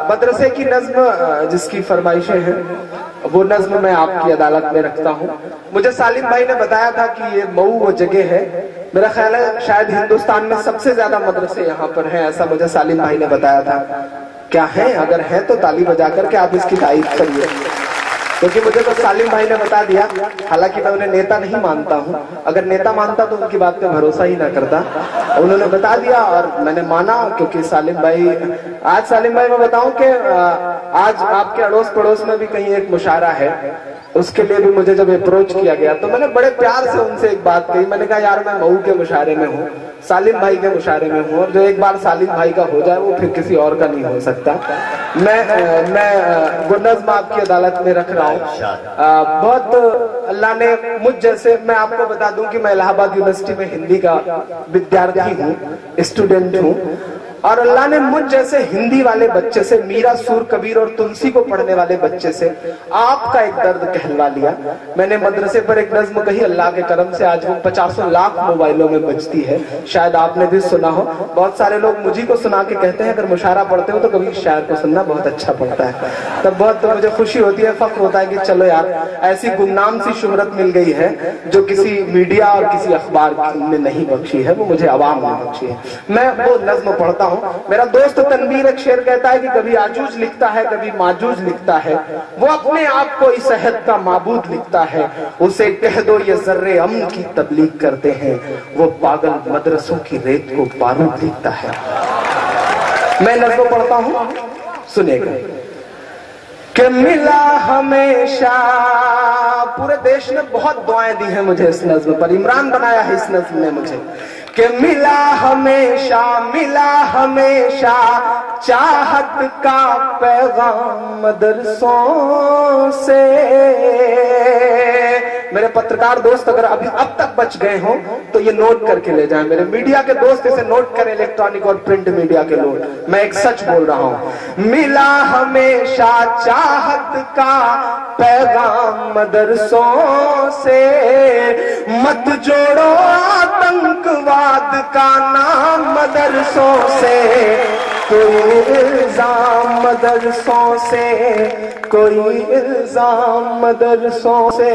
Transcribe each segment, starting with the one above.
مدرسے کی نظم جس کی فرمائشیں ہیں وہ نظم میں آپ کی عدالت میں رکھتا ہوں. مجھے سالم بھائی نے بتایا تھا کہ یہ مئو وہ جگہ ہے، میرا خیال ہے شاید ہندوستان میں سب سے زیادہ مدرسے یہاں پر ہیں، ایسا مجھے سالم بھائی نے بتایا تھا. کیا ہیں؟ اگر ہیں تو تالی بجا کر کے آپ اس کی تائید کریے، کیونکہ مجھے تو سالم بھائی نے بتا دیا. حالانکہ میں انہیں نیتا نہیں مانتا ہوں، اگر نیتا مانتا تو ان کی بات پہ بھروسہ ہی نہ کرتا. انہوں نے بتا دیا اور میں نے مانا، کیونکہ سالم بھائی میں بتاؤں کہ آج آپ کے اڑوس پڑوس میں بھی کہیں ایک مشاعرہ ہے، اس کے لیے بھی مجھے جب اپروچ کیا گیا تو میں نے بڑے پیار سے ان سے ایک بات کہی. میں نے کہا یار میں مئو کے مشاعرے میں ہوں، سالم بھائی کے مشاعرے میں ہوں، اور جو ایک بار سالم بھائی کا ہو جائے وہ پھر کسی اور کا نہیں ہو سکتا. میں وہ نظم آپ کی عدالت میں رکھ رہا ہوں. بہت اللہ نے مجھ جیسے، میں آپ کو بتا دوں کہ میں الہ آباد یونیورسٹی میں ہندی کا ودیارتھی ہوں، اسٹوڈنٹ ہوں، اور اللہ نے مجھ جیسے ہندی والے بچے سے، میرا سور کبیر اور تلسی کو پڑھنے والے بچے سے آپ کا ایک درد کہلوا لیا. میں نے مدرسے پر ایک نظم کہی، اللہ کے کرم سے آج وہ 50 لاکھ موبائلوں میں بجتی ہے، شاید آپ نے بھی سنا ہو. بہت سارے لوگ مجھے کو سنا کے کہتے ہیں اگر مشاعرہ پڑھتے ہو تو کبھی شاعر کو سننا بہت اچھا پڑتا ہے. تب بہت مجھے خوشی ہوتی ہے، فخر ہوتا ہے کہ چلو یار ایسی گمنام سی شہرت مل گئی ہے جو کسی میڈیا اور کسی اخبار نے نہیں بخشی ہے، وہ مجھے عوام نے بخشی ہے. میں وہ نظم پڑھتا ہوں. میرا دوست تنویر ایک شعر کہتا ہے کہ کبھی آجوج لکھتا ہے کبھی ماجوج لکھتا ہے، وہ اپنے آپ کو اس عہد کا معبود لکھتا ہے، اسے کہہ دو یہ ذرے امن کی تبلیغ کرتے ہیں، وہ پاگل مدرسوں کی ریت کو بارود لکھتا ہے. میں نظم پڑھتا ہوں، سنے گا. کہ ملا ہمیشہ، پورے دیش نے بہت دعائیں دی ہیں مجھے اس نظم پر، عمران بنایا ہے اس نظم نے مجھے. کہ ملا ہمیشہ چاہت کا پیغام مدرسوں سے. میرے پترکار دوست اگر اب تک بچ گئے ہوں تو یہ نوٹ کر کے لے جائیں. میرے میڈیا کے دوست اسے نوٹ کریں، الیکٹرانک اور پرنٹ میڈیا کے لوگ، میں ایک سچ بول رہا ہوں. ملا ہمیشہ چاہت کا پیغام مدرسوں سے، مت جوڑو آتنکواد کا نام مدرسوں سے. کوئی الزام مدرسوں سے، کوئی الزام مدرسوں سے.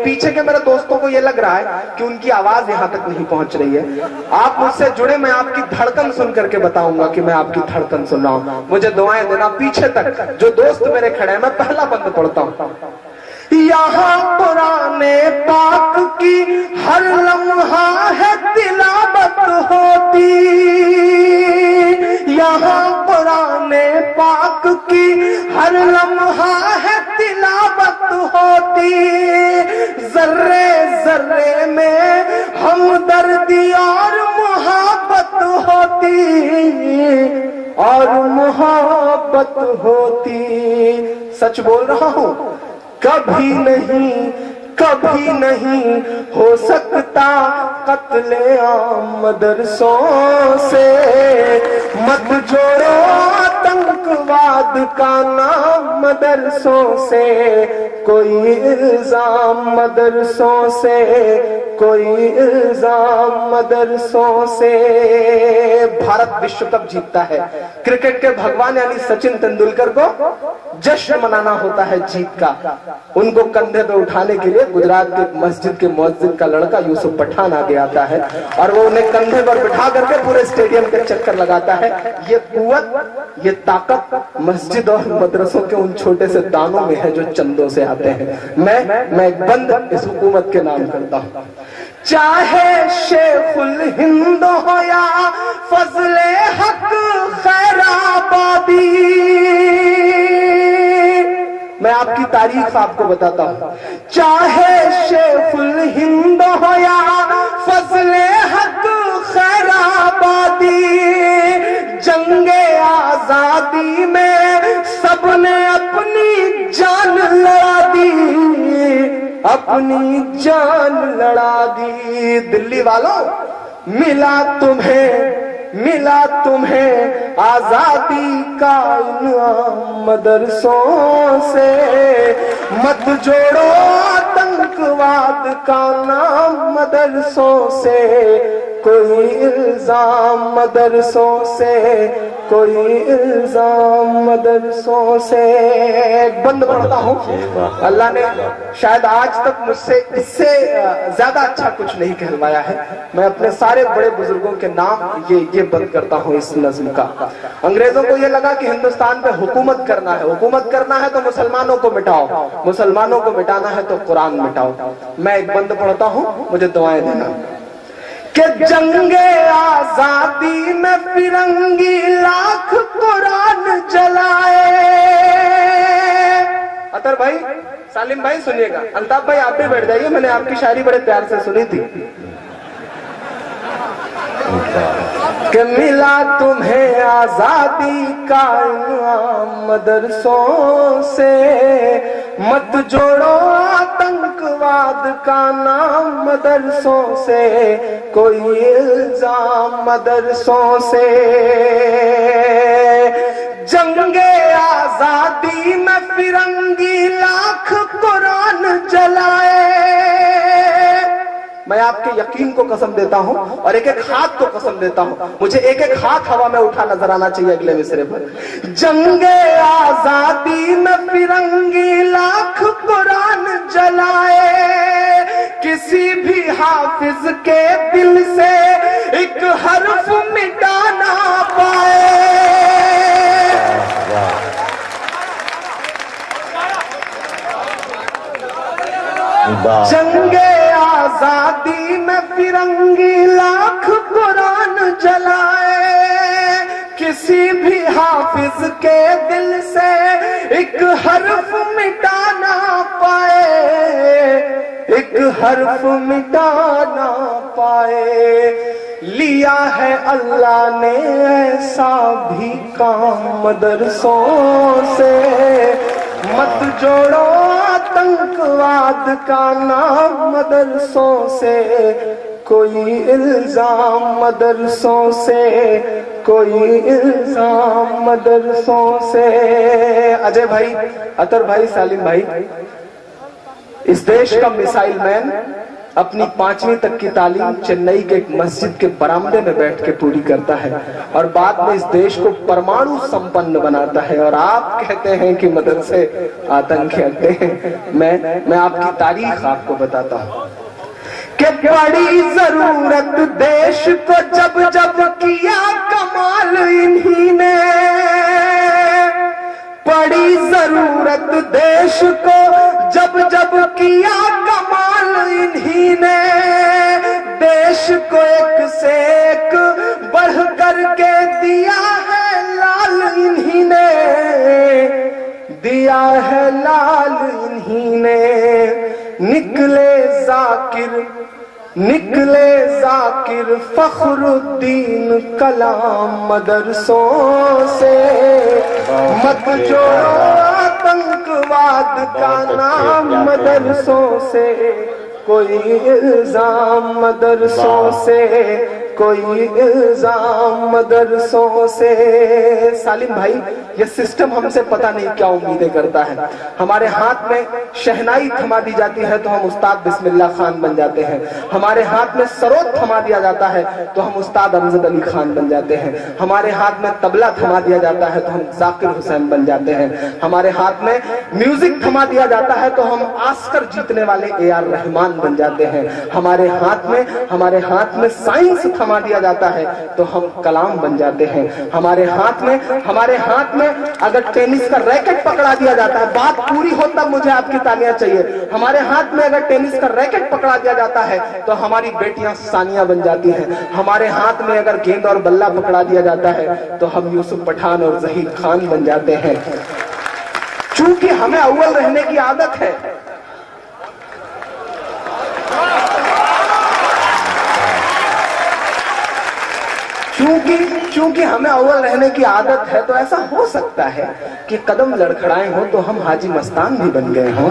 پیچھے کے میرے دوستوں کو یہ لگ رہا ہے کہ ان کی آواز یہاں تک نہیں پہنچ رہی ہے. آپ مجھ سے جڑے، میں آپ کی دھڑکن سن کر کے بتاؤں گا کہ میں آپ کی دھڑکن سن رہا ہوں. مجھے دعائیں دینا پیچھے تک جو دوست میرے کھڑے ہیں. میں پہلا بند پڑھتا ہوں. یہاں قرآن پاک کی ہر لمحہ ہے تلاوت ہوتی، یہاں قرآن پاک کی ہر لمحہ ہے تلاوت ہوتی، ذرے ذرے میں ہمدردی اور محبت ہوتی، اور محبت ہوتی. سچ بول رہا ہوں، کبھی نہیں ہو سکتا قتل عام مدرسوں سے. مت جوڑو آتنکواد کا نام مدرسوں سے، کوئی الزام مدرسوں سے، کوئی الزام مدرسوں سے. بھارت وشو کپ جیتتا ہے، کرکٹ کے بھگوان یعنی سچن تندولکر کو جشن منانا ہوتا ہے جیت کا. ان کو کندھے پہ اٹھانے کے لیے گجرات کے مسجد کے مؤذن کا لڑکا یوسف پٹھان آگے آتا ہے اور وہ انہیں کندھے پر بٹھا کر کے پورے اسٹیڈیم کے چکر لگاتا ہے. یہ قوت، یہ طاقت مسجد اور مدرسوں کے ان چھوٹے سے دانوں میں ہے جو چندوں سے آتے ہیں. میں ایک بند اس حکومت کے نام کرتا ہوں. چاہے شیخ الہند ہو یا فضل حق خیر آبادی، میں آپ کی تاریخ آپ کو بتاتا ہوں. چاہے شیخ الہند ہو یا فضل حق خیر آبادی، جنگ آزادی میں سب نے اپنی جان لڑا دی، اپنی جان لڑا دی. دلی والوں، ملا تمہیں آزادی کا انعام مدرسوں سے. مت جوڑو آتنکواد کا نام مدرسوں سے، کوئی الزام مدرسوں سے، کوئی الزام مدرسوں سے. ایک بند پڑھتا ہوں. اللہ نے شاید آج تک مجھ سے اس سے زیادہ اچھا کچھ نہیں کہلوایا ہے. میں اپنے سارے بڑے بزرگوں کے نام یہ بند کرتا ہوں اس نظم کا. انگریزوں کو یہ لگا کہ ہندوستان پہ حکومت کرنا ہے. حکومت کرنا ہے تو مسلمانوں کو مٹاؤ, مسلمانوں کو مٹانا ہے تو قرآن مٹاؤ. میں ایک بند پڑھتا ہوں, مجھے دعائیں دینا. کہ جنگ آزادی میں فرنگی لاکھ قرآن جلائے. عطر بھائی, سالم بھائی سنیے گا. الطاف بھائی آپ بھی بیٹھ جائیے, میں نے آپ کی شاعری بڑے پیار سے سنی تھی. کہ ملا تمہیں آزادی کا انعام مدرسوں سے, مت جوڑو آتنکواد کا نام مدرسوں سے, کوئی الزام مدرسوں سے. جنگ آزادی میں فرنگی لاکھ قرآن جلائے. میں آپ کے یقین کو قسم دیتا ہوں اور ایک ایک ہاتھ کو قسم دیتا ہوں, مجھے ایک ایک ہاتھ ہوا میں اٹھا نظر آنا چاہیے اگلے مصرے پر. جنگ آزادی میں فرنگی لاکھ قرآن جلائے, کسی بھی حافظ کے دل سے ایک حرف مٹا نہ پائے. جنگ آزادی میں فرنگی لاکھ قرآن جلائے, کسی بھی حافظ کے دل سے ایک حرف مٹا نہ پائے, ایک حرف مٹا نہ پائے. لیا ہے اللہ نے ایسا بھی کام مدرسوں سے, مت جوڑو آتنکواد کا نام مدرسوں سے, کوئی الزام مدرسوں سے, کوئی الزام مدرسوں سے. اجے بھائی, عطر بھائی, سالم بھائی, اس دیش کا میسائل مین اپنی 5ویں تک کی تعلیم چنئی کے ایک مسجد کے برآمدے میں بیٹھ کے پوری کرتا ہے اور بعد میں اس دیش کو پرمانو سمپن بناتا ہے, اور آپ کہتے ہیں کہ مدرسے آتنک اڈے ہیں. میں آپ کی تاریخ آپ کو بتاتا ہوں کہ بڑی ضرورت دیش کو جب جب کیا کمال انہی نے, بڑی ضرورت دیش کو جب جب کیا کمال انہی نے, دیش کو ایک سے ایک بڑھ کر کے دیا ہے لال انہی نے, دیا ہے لال انہی نے. نکلے ذاکر فخر الدین کلام مدرسوں سے, مت جوڑو آتنکواد کا نام مدرسوں سے, کوئی الزام مدرسوں سے, کوئی الزام مدرسوں سے. سالم بھائی, یہ سسٹم ہم سے پتہ نہیں کیا امیدیں کرتا ہے. ہمارے ہاتھ میں شہنائی تھما دی جاتی ہے تو ہم استاد بسم اللہ خان بن جاتے ہیں, ہمارے ہاتھ میں سروت تھما دیا جاتا ہے تو ہم استاد امجد علی خان بن جاتے ہیں, ہمارے ہاتھ میں طبلہ تھما دیا جاتا ہے تو ہم ذاکر حسین بن جاتے ہیں, ہمارے ہاتھ میں میوزک تھما دیا جاتا ہے تو ہم آسکر جیتنے والے اے آر رحمان بن جاتے ہیں, ہمارے ہاتھ میں سائنس تھما دیا جاتا ہے تو ہم کلام بن جاتے ہیں, ہمارے ہاتھ میں اگر ٹینس کا ریکٹ پکڑا دیا جاتا ہے, بات پوری ہو تب مجھے آپ کی تالیاں چاہیے, ہمارے ہاتھ میں اگر ٹینس کا ریکٹ پکڑا دیا جاتا ہے تو ہماری بیٹیاں ثانیہ بن جاتی ہیں, ہمارے ہاتھ میں اگر گیند اور بلہ پکڑا دیا جاتا ہے تو ہم یوسف پٹھان اور ظہیر خان بن جاتے ہیں. چونکہ ہمیں اول رہنے کی عادت ہے, چونکہ ہمیں اول رہنے کی عادت ہے تو ایسا ہو سکتا ہے کہ قدم لڑکھڑائے ہوں تو ہم حاجی مستان بھی بن گئے ہوں,